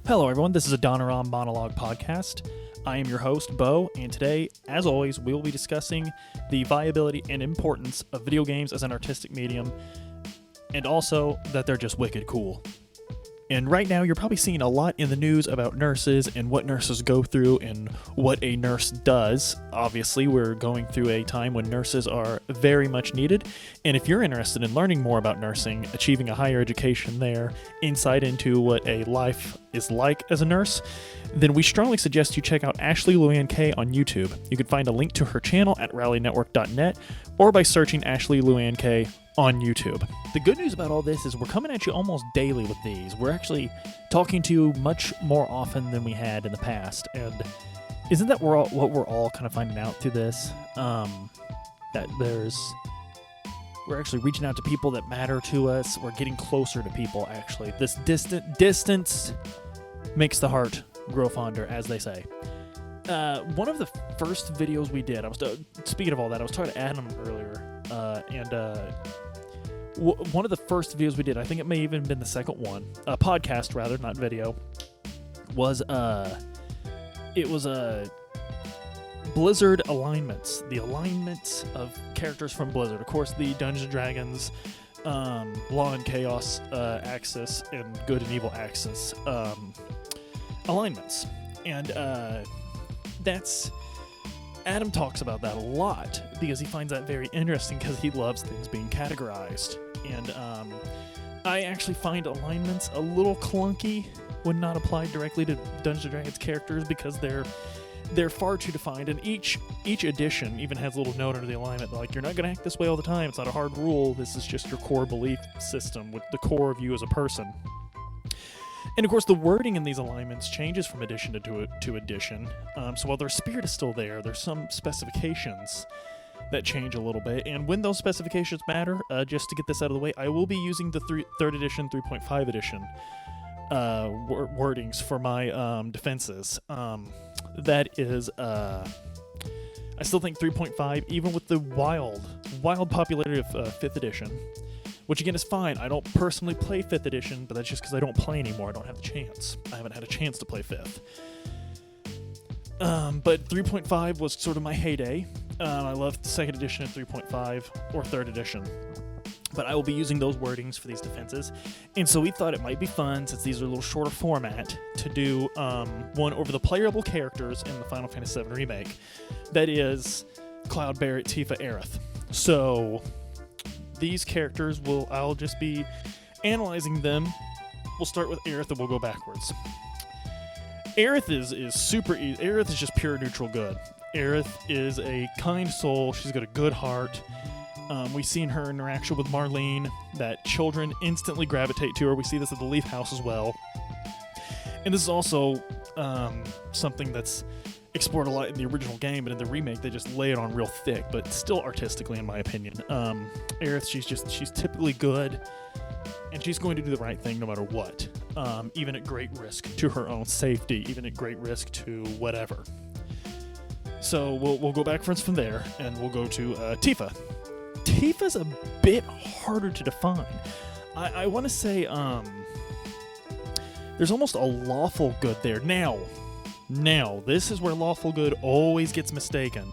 Hello everyone, this is a Donaron Monologue podcast. I am your host, Bo, and today, as always, we will be discussing the viability and importance of video games as an artistic medium, and also that they're just wicked cool. And right now, you're probably seeing a lot in the news about nurses and what nurses go through and what a nurse does. Obviously, we're going through a time when nurses are very much needed. And if you're interested in learning more about nursing, achieving a higher education there, insight into what a life is like as a nurse, then we strongly suggest you check out Ashley Luann K on YouTube. You can find a link to her channel at rallynetwork.net or by searching Ashley Luann K on YouTube. The good news about all this is we're coming at you almost daily with these. We're actually talking to you much more often than we had in the past, and isn't that what we're all kind of finding out through this? That we're actually reaching out to people that matter to us. We're getting closer to people, actually. This distance makes the heart grow fonder, as they say. One of the first videos we did, speaking of all that, I was talking to Adam earlier, one of the first videos we did, I think it may even been the second one, podcast rather, not video, was Blizzard alignments, the alignments of characters from Blizzard. Of course, the Dungeons & Dragons, Law and Chaos axis and Good and Evil axis alignments. And Adam talks about that a lot because he finds that very interesting because he loves things being categorized. And I actually find alignments a little clunky when not applied directly to Dungeons & Dragons characters because they're far too defined, and each edition even has a little note under the alignment like, you're not going to act this way all the time, it's not a hard rule, this is just your core belief system with the core of you as a person. And of course the wording in these alignments changes from edition to edition, so while their spirit is still there's some specifications that change a little bit, and when those specifications matter, just to get this out of the way, I will be using the 3rd edition, 3.5 edition wordings for my defenses. That is, I still think 3.5, even with the wild popularity of 5th edition, which again is fine. I don't personally play 5th edition, but that's just because I don't play anymore. I don't have the chance. I haven't had a chance to play 5th. But 3.5 was sort of my heyday. I loved the 2nd edition of 3.5 or 3rd edition. But I will be using those wordings for these defenses. And so we thought it might be fun, since these are a little shorter format, to do one over the playable characters in the Final Fantasy VII Remake. That is Cloud, Barrett, Tifa, Aerith. So these characters I'll just be analyzing them. We'll start with Aerith and we'll go backwards. Aerith is super easy. Aerith is just pure neutral good. Aerith is a kind soul. She's got a good heart. We've seen her interaction with Marlene, that children instantly gravitate to her. We see this at the Leaf House as well. And this is also something that's explored a lot in the original game, but in the remake they just lay it on real thick, but still artistically, in my opinion. Aerith, she's typically good, and she's going to do the right thing no matter what, even at great risk to her own safety, even at great risk to whatever. So we'll go backwards from there, and we'll go to Tifa. Tifa's a bit harder to define. I want to say there's almost a lawful good there. Now, this is where lawful good always gets mistaken.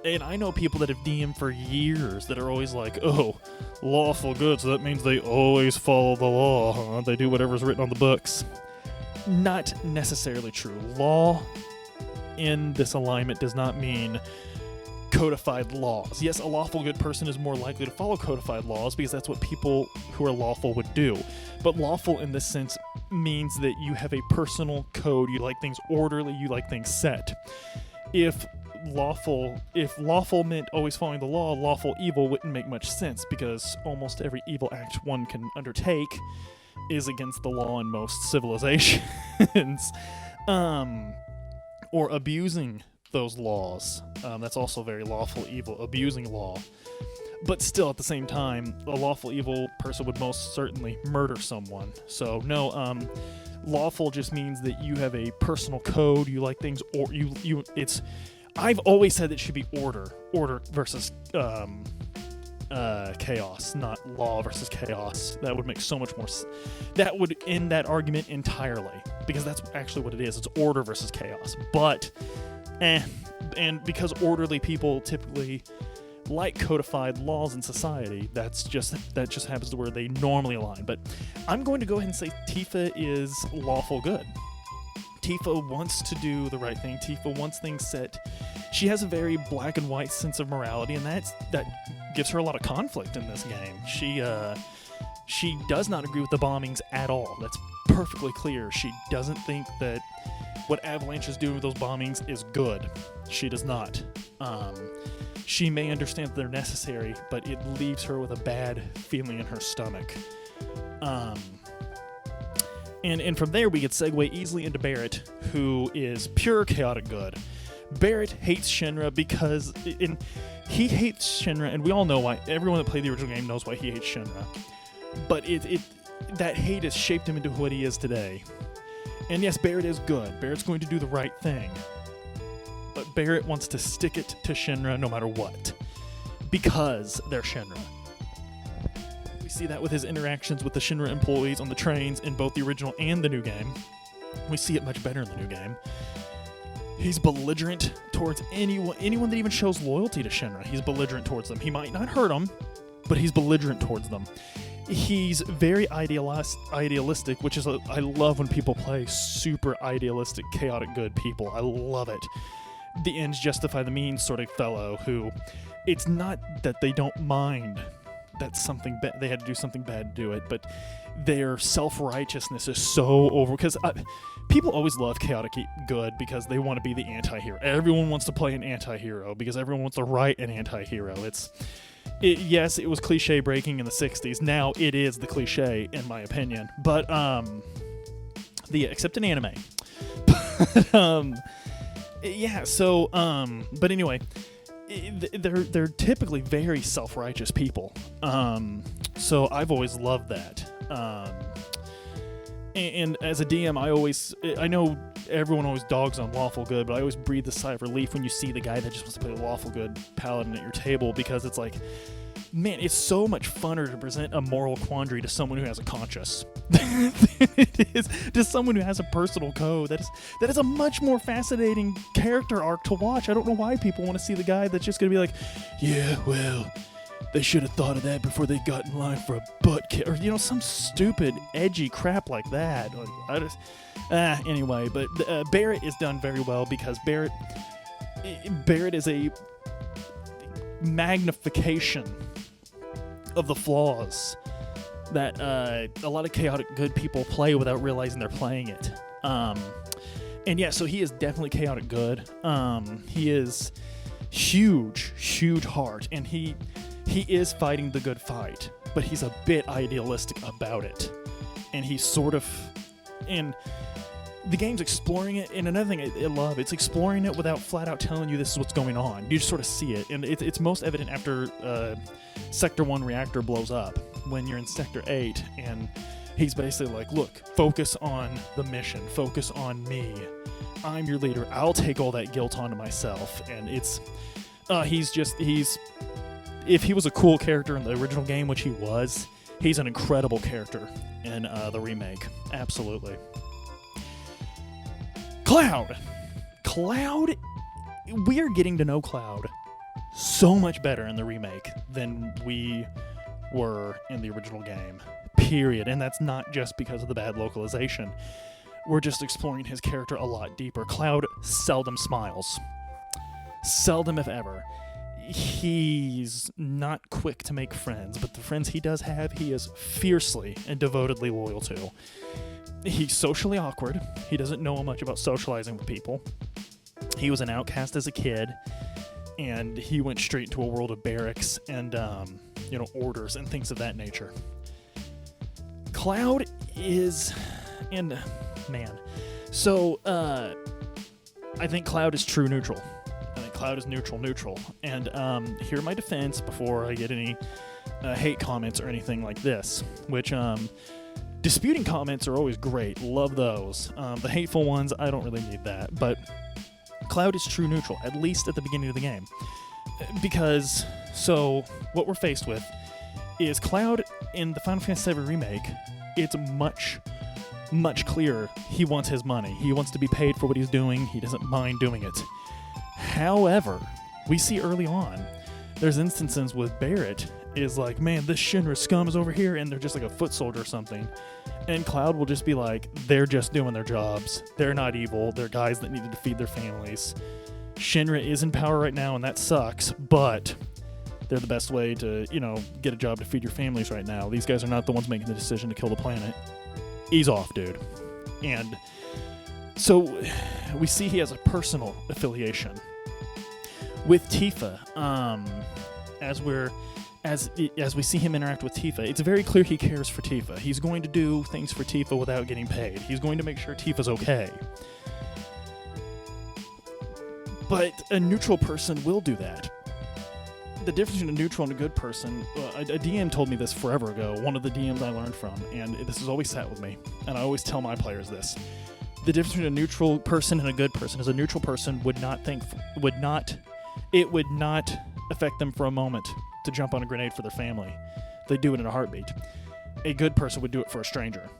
And I know people that have DM'd for years that are always like, oh, lawful good, so that means they always follow the law, huh? They do whatever's written on the books. Not necessarily true. Law in this alignment does not mean codified laws. Yes, a lawful good person is more likely to follow codified laws because that's what people who are lawful would do. But lawful in this sense means that you have a personal code. You like things orderly, you like things set. If lawful meant always following the law, lawful evil wouldn't make much sense because almost every evil act one can undertake is against the law in most civilizations. Or abusing those laws. That's also very lawful evil, abusing law. But still, at the same time, a lawful evil person would most certainly murder someone. So no, lawful just means that you have a personal code. You like things, or I've always said that it should be order versus chaos, not law versus chaos. That would make so much more that would end that argument entirely, because that's actually what it is. It's order versus chaos. But and because orderly people typically like codified laws in society, that just happens to where they normally align. But I'm going to go ahead and say Tifa is lawful good. Tifa wants to do the right thing. Tifa wants things set. She has a very black and white sense of morality, and that gives her a lot of conflict in this game. She does not agree with the bombings at all. That's perfectly clear. She doesn't think that what Avalanche is doing with those bombings is good. She does not. She may understand that they're necessary, but it leaves her with a bad feeling in her stomach. And from there, we could segue easily into Barrett, who is pure chaotic good. Barrett hates Shinra because he hates Shinra, and we all know why. Everyone that played the original game knows why he hates Shinra. But that hate has shaped him into what he is today. And yes, Barrett is good. Barrett's going to do the right thing. But Barrett wants to stick it to Shinra no matter what, because they're Shinra. We see that with his interactions with the Shinra employees on the trains in both the original and the new game. We see it much better in the new game. He's belligerent towards anyone that even shows loyalty to Shinra. He's belligerent towards them. He might not hurt them, but he's belligerent towards them. He's very idealistic, which is I love when people play super idealistic, chaotic good people. I love it. The ends justify the means sort of fellow who, it's not that they don't mind that they had to do something bad to do it, but their self-righteousness is so over, because people always love chaotic good because they want to be the anti-hero. Everyone wants to play an anti-hero because everyone wants to write an anti-hero. Yes, it was cliche breaking in the 60s. Now it is the cliche, in my opinion. But except in anime. Yeah. So but anyway, they're typically very self-righteous people. So I've always loved that. And as a DM, I know everyone always dogs on lawful good, but I always breathe a sigh of relief when you see the guy that just wants to play a lawful good paladin at your table, because it's like, man, it's so much funner to present a moral quandary to someone who has a conscience than it is to someone who has a personal code. That is a much more fascinating character arc to watch. I don't know why people want to see the guy that's just going to be like, yeah, well, they should have thought of that before they got in line for a butt kick, or some stupid edgy crap like that. Anyway, but Barrett is done very well, because Barrett is a magnification of the flaws that a lot of chaotic good people play without realizing they're playing it. And yeah, so he is definitely chaotic good. He is huge heart, and he is fighting the good fight, but he's a bit idealistic about it. And he's sort of, and the game's exploring it. And another thing I love, it's exploring it without flat out telling you this is what's going on. You just sort of see it, and it's most evident after Sector 1 reactor blows up, when you're in Sector 8, and he's basically like, look, focus on the mission, focus on me. I'm your leader. I'll take all that guilt onto myself. And if he was a cool character in the original game, which he was, he's an incredible character in the remake. Absolutely. Cloud, we are getting to know Cloud so much better in the remake than we were in the original game, period. And that's not just because of the bad localization. We're just exploring his character a lot deeper. Cloud seldom smiles. Seldom, if ever. He's not quick to make friends, but the friends he does have, he is fiercely and devotedly loyal to. He's socially awkward. He doesn't know much about socializing with people. He was an outcast as a kid, and he went straight into a world of barracks and, orders and things of that nature. Cloud is, and man, so I think Cloud is true neutral. I think Cloud is neutral. And hear my defense before I get any hate comments or anything like this, which disputing comments are always great. Love those. The hateful ones, I don't really need that. But Cloud is true neutral, at least at the beginning of the game. Because, so, what we're faced with is Cloud in the Final Fantasy VII Remake. It's much clearer. He wants his money. He wants to be paid for what he's doing. He doesn't mind doing it. However, we see early on, there's instances with Barrett is like, man, this Shinra scum is over here, and they're just like a foot soldier or something. And Cloud will just be like, they're just doing their jobs. They're not evil. They're guys that needed to feed their families. Shinra is in power right now, and that sucks, but they're the best way to, get a job to feed your families right now. These guys are not the ones making the decision to kill the planet. Ease off, dude. And so we see he has a personal affiliation with Tifa. As we see him interact with Tifa, it's very clear he cares for Tifa. He's going to do things for Tifa without getting paid. He's going to make sure Tifa's okay. But a neutral person will do that. The difference between a neutral and a good person, a DM told me this forever ago, one of the DMs I learned from, and this has always sat with me, and I always tell my players this. The difference between a neutral person and a good person is a neutral person would not affect them for a moment to jump on a grenade for their family. They do it in a heartbeat. A good person would do it for a stranger.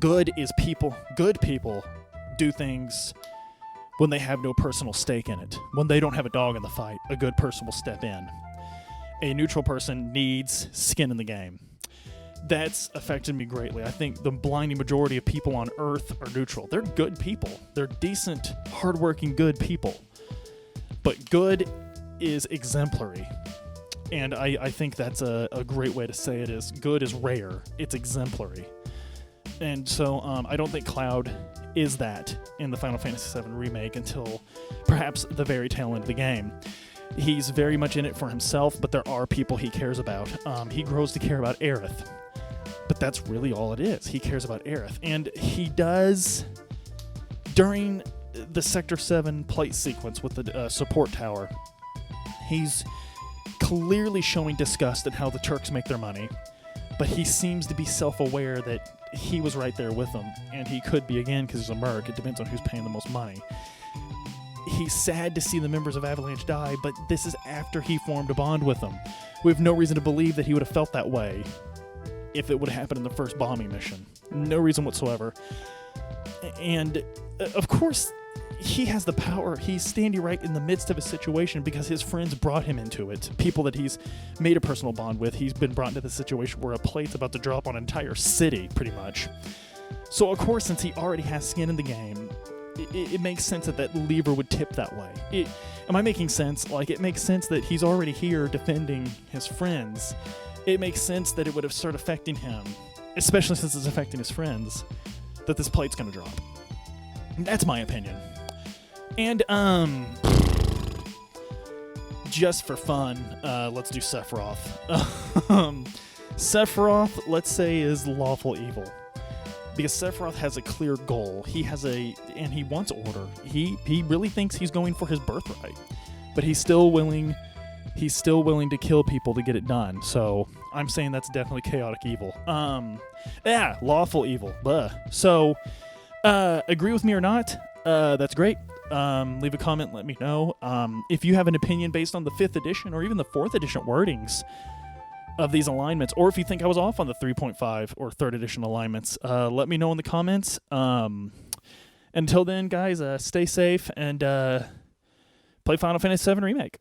Good people do things when they have no personal stake in it. When they don't have a dog in the fight, a good person will step in. A neutral person needs skin in the game. That's affected me greatly. I think the blinding majority of people on Earth are neutral. They're good people. They're decent, hardworking, good people. But good is exemplary. And I think that's a great way to say it is good is rare. It's exemplary. And so I don't think Cloud is that in the Final Fantasy VII Remake until perhaps the very tail end of the game. He's very much in it for himself, but there are people he cares about. He grows to care about Aerith. But that's really all it is. He cares about Aerith. And he does, during the Sector 7 plate sequence with the support tower, he's clearly showing disgust at how the Turks make their money. But he seems to be self-aware that he was right there with them, and he could be again because he's a merc. It depends on who's paying the most money. He's sad to see the members of Avalanche die, but this is after he formed a bond with them. We have no reason to believe that he would have felt that way if it would have happened in the first bombing mission. No reason whatsoever. And, of course, he has the power. He's standing right in the midst of a situation because his friends brought him into it. People that he's made a personal bond with. He's been brought into the situation where a plate's about to drop on an entire city, pretty much. So, of course, since he already has skin in the game, it makes sense that lever would tip that way. Am I making sense? Like, it makes sense that he's already here defending his friends. It makes sense that it would have started affecting him, especially since it's affecting his friends, that this plate's going to drop. That's my opinion. And, just for fun, let's do Sephiroth. Sephiroth, let's say, is lawful evil. Because Sephiroth has a clear goal. And he wants order. He really thinks he's going for his birthright. But he's still willing to kill people to get it done. So, I'm saying that's definitely chaotic evil. Lawful evil. Blah. So, agree with me or not, that's great. Leave a comment, let me know. If you have an opinion based on the 5th edition or even the 4th edition wordings of these alignments, or if you think I was off on the 3.5 or 3rd edition alignments, let me know in the comments. Until then, guys, stay safe and play Final Fantasy VII Remake.